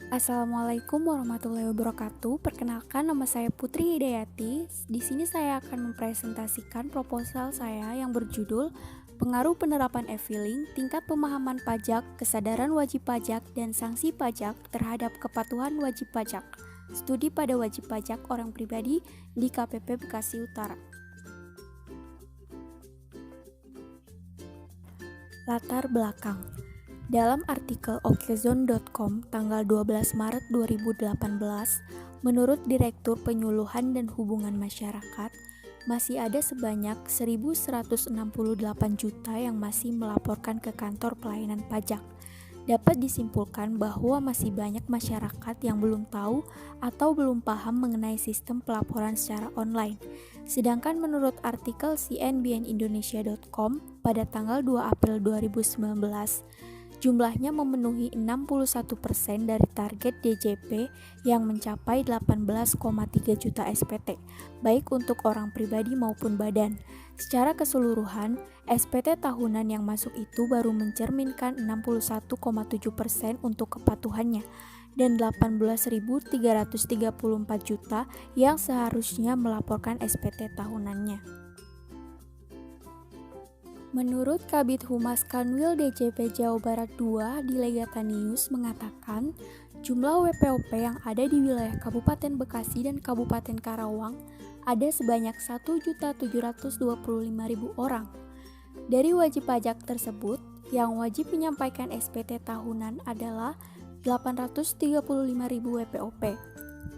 Assalamualaikum warahmatullahi wabarakatuh. Perkenalkan, nama saya Putri Hidayati. Di sini saya akan mempresentasikan proposal saya yang berjudul Pengaruh Penerapan e-Filing, Tingkat Pemahaman Pajak, Kesadaran Wajib Pajak, dan Sanksi Pajak terhadap Kepatuhan Wajib Pajak. Studi pada wajib pajak orang pribadi di KPP Bekasi Utara. Latar belakang. Dalam artikel okezone.com tanggal 12 Maret 2018, menurut Direktur Penyuluhan dan Hubungan Masyarakat, masih ada sebanyak 1.168 juta yang masih melaporkan ke kantor pelayanan pajak. Dapat disimpulkan bahwa masih banyak masyarakat yang belum tahu atau belum paham mengenai sistem pelaporan secara online. Sedangkan menurut artikel cnbnindonesia.com pada tanggal 2 April 2019, jumlahnya memenuhi 61% dari target DJP yang mencapai 18,3 juta SPT, baik untuk orang pribadi maupun badan. Secara keseluruhan, SPT tahunan yang masuk itu baru mencerminkan 61,7% untuk kepatuhannya, dan 18.334 juta yang seharusnya melaporkan SPT tahunannya. Menurut Kabid Humas Kanwil DJP Jawa Barat 2 di Legatanius mengatakan, jumlah WPOP yang ada di wilayah Kabupaten Bekasi dan Kabupaten Karawang ada sebanyak 1.725.000 orang. Dari wajib pajak tersebut, yang wajib menyampaikan SPT tahunan adalah 835.000 WPOP.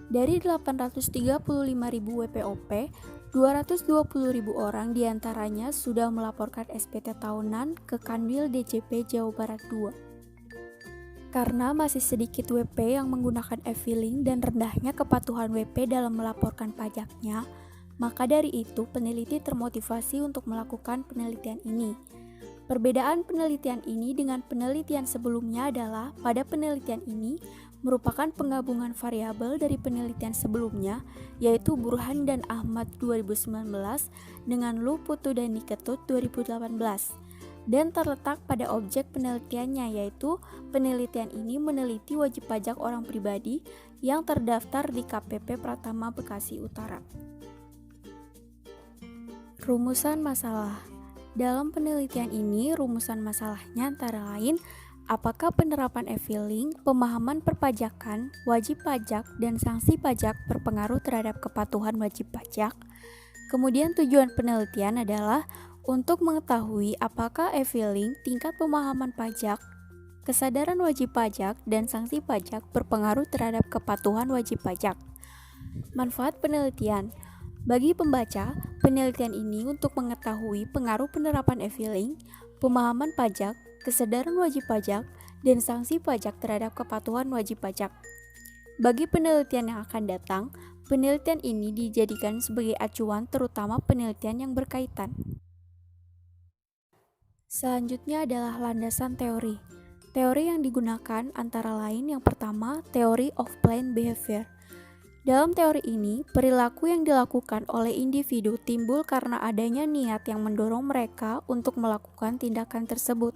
Dari 835.000 WPOP, 220.000 orang diantaranya sudah melaporkan SPT tahunan ke Kanwil DJP Jawa Barat 2. Karena masih sedikit WP yang menggunakan e-filing dan rendahnya kepatuhan WP dalam melaporkan pajaknya, maka dari itu peneliti termotivasi untuk melakukan penelitian ini. Perbedaan penelitian ini dengan penelitian sebelumnya adalah pada penelitian ini merupakan penggabungan variabel dari penelitian sebelumnya, yaitu Burhan dan Ahmad 2019 dengan Lu Putu dan Niketut 2018, dan terletak pada objek penelitiannya, yaitu penelitian ini meneliti wajib pajak orang pribadi yang terdaftar di KPP Pratama Bekasi Utara. Rumusan masalah. Dalam penelitian ini, rumusan masalahnya antara lain apakah penerapan e-filing, pemahaman perpajakan, wajib pajak, dan sanksi pajak berpengaruh terhadap kepatuhan wajib pajak? Kemudian tujuan penelitian adalah untuk mengetahui apakah e-filing, tingkat pemahaman pajak, kesadaran wajib pajak, dan sanksi pajak berpengaruh terhadap kepatuhan wajib pajak. Manfaat penelitian. Bagi pembaca, penelitian ini untuk mengetahui pengaruh penerapan e-filing, pemahaman pajak, kesadaran wajib pajak, dan sanksi pajak terhadap kepatuhan wajib pajak. Bagi penelitian yang akan datang, penelitian ini dijadikan sebagai acuan terutama penelitian yang berkaitan. Selanjutnya adalah landasan teori. Teori yang digunakan antara lain yang pertama, teori of planned behavior. Dalam teori ini, perilaku yang dilakukan oleh individu timbul karena adanya niat yang mendorong mereka untuk melakukan tindakan tersebut.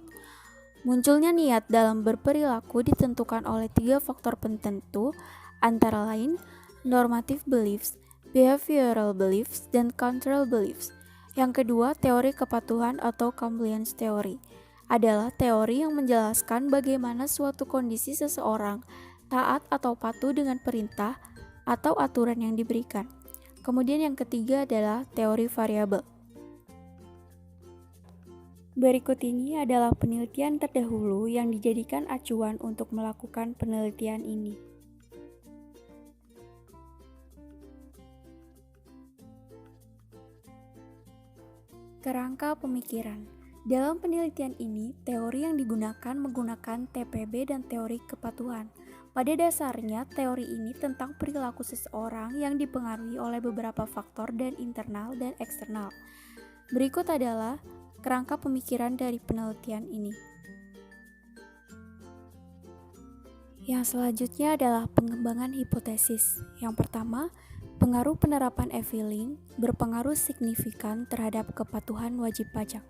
Munculnya niat dalam berperilaku ditentukan oleh 3 faktor penentu, antara lain normative beliefs, behavioral beliefs, dan cultural beliefs. Yang kedua, teori kepatuhan atau compliance theory adalah teori yang menjelaskan bagaimana suatu kondisi seseorang taat atau patuh dengan perintah atau aturan yang diberikan. Kemudian yang ketiga adalah teori variabel. Berikut ini adalah penelitian terdahulu yang dijadikan acuan untuk melakukan penelitian ini. Kerangka pemikiran. Dalam penelitian ini, teori yang digunakan menggunakan TPB dan teori kepatuhan. Pada dasarnya, teori ini tentang perilaku seseorang yang dipengaruhi oleh beberapa faktor dan internal dan eksternal. Berikut adalah kerangka pemikiran dari penelitian ini. Yang selanjutnya adalah pengembangan hipotesis. Yang pertama, pengaruh penerapan e-filing berpengaruh signifikan terhadap kepatuhan wajib pajak.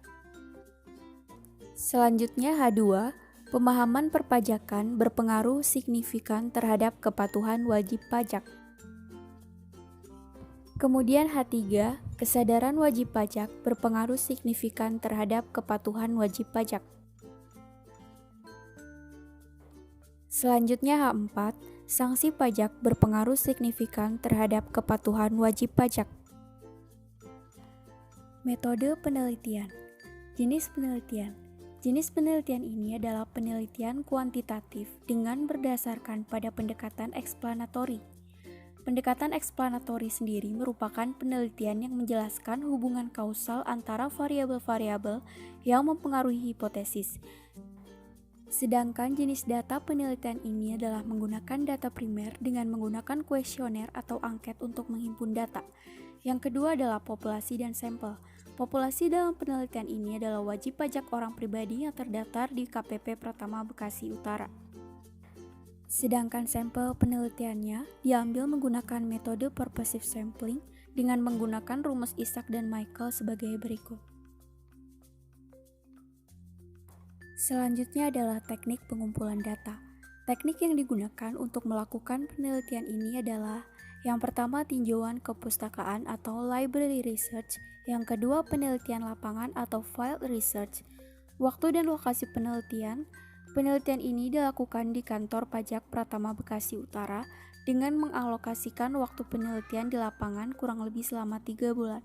Selanjutnya H2, Pemahaman perpajakan berpengaruh signifikan terhadap kepatuhan wajib pajak. Kemudian H3, kesadaran wajib pajak berpengaruh signifikan terhadap kepatuhan wajib pajak. Selanjutnya H4, sanksi pajak berpengaruh signifikan terhadap kepatuhan wajib pajak. Metode penelitian. Jenis penelitian. Jenis penelitian ini adalah penelitian kuantitatif dengan berdasarkan pada pendekatan eksplanatori. Pendekatan eksplanatori sendiri merupakan penelitian yang menjelaskan hubungan kausal antara variabel-variabel yang mempengaruhi hipotesis. Sedangkan jenis data penelitian ini adalah menggunakan data primer dengan menggunakan kuesioner atau angket untuk menghimpun data. Yang kedua adalah populasi dan sampel. Populasi dalam penelitian ini adalah wajib pajak orang pribadi yang terdaftar di KPP Pratama Bekasi Utara. Sedangkan sampel penelitiannya diambil menggunakan metode purposive sampling dengan menggunakan rumus Isaac dan Michael sebagai berikut. Selanjutnya adalah teknik pengumpulan data. Teknik yang digunakan untuk melakukan penelitian ini adalah yang pertama tinjauan kepustakaan atau library research, yang kedua penelitian lapangan atau field research. Waktu dan lokasi penelitian ini dilakukan di kantor pajak Pratama Bekasi Utara dengan mengalokasikan waktu penelitian di lapangan kurang lebih selama 3 bulan.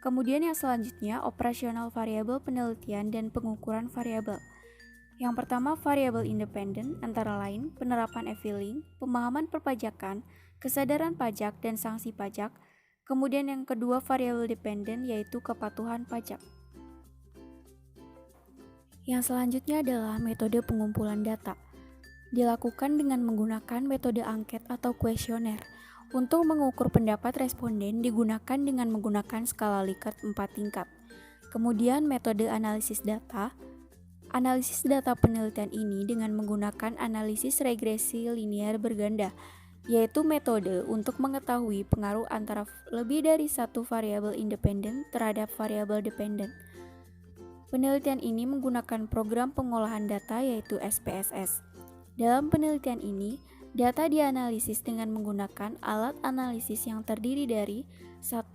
Kemudian yang selanjutnya, operasional variabel penelitian dan pengukuran variabel. Yang pertama, variabel independen, antara lain penerapan e-filing, pemahaman perpajakan, kesadaran pajak, dan sanksi pajak. Kemudian yang kedua, variabel dependen, yaitu kepatuhan pajak. Yang selanjutnya adalah metode pengumpulan data. Dilakukan dengan menggunakan metode angket atau kuesioner. Untuk mengukur pendapat responden digunakan dengan menggunakan skala Likert 4 tingkat. Kemudian metode analisis data. Analisis data penelitian ini dengan menggunakan analisis regresi linear berganda, yaitu metode untuk mengetahui pengaruh antara lebih dari satu variabel independen terhadap variabel dependen. Penelitian ini menggunakan program pengolahan data yaitu SPSS. Dalam penelitian ini, data dianalisis dengan menggunakan alat analisis yang terdiri dari 1.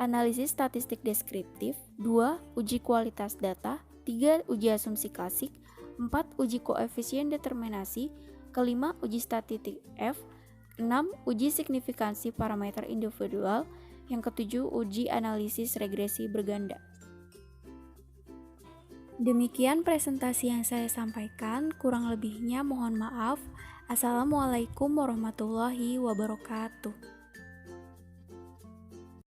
Analisis statistik deskriptif, 2. Uji kualitas data, 3. Uji asumsi klasik, 4. Uji koefisien determinasi, kelima uji statistik F, 6. Uji signifikansi parameter individual, yang ketujuh uji analisis regresi berganda. Demikian presentasi yang saya sampaikan, kurang lebihnya mohon maaf. Assalamualaikum warahmatullahi wabarakatuh.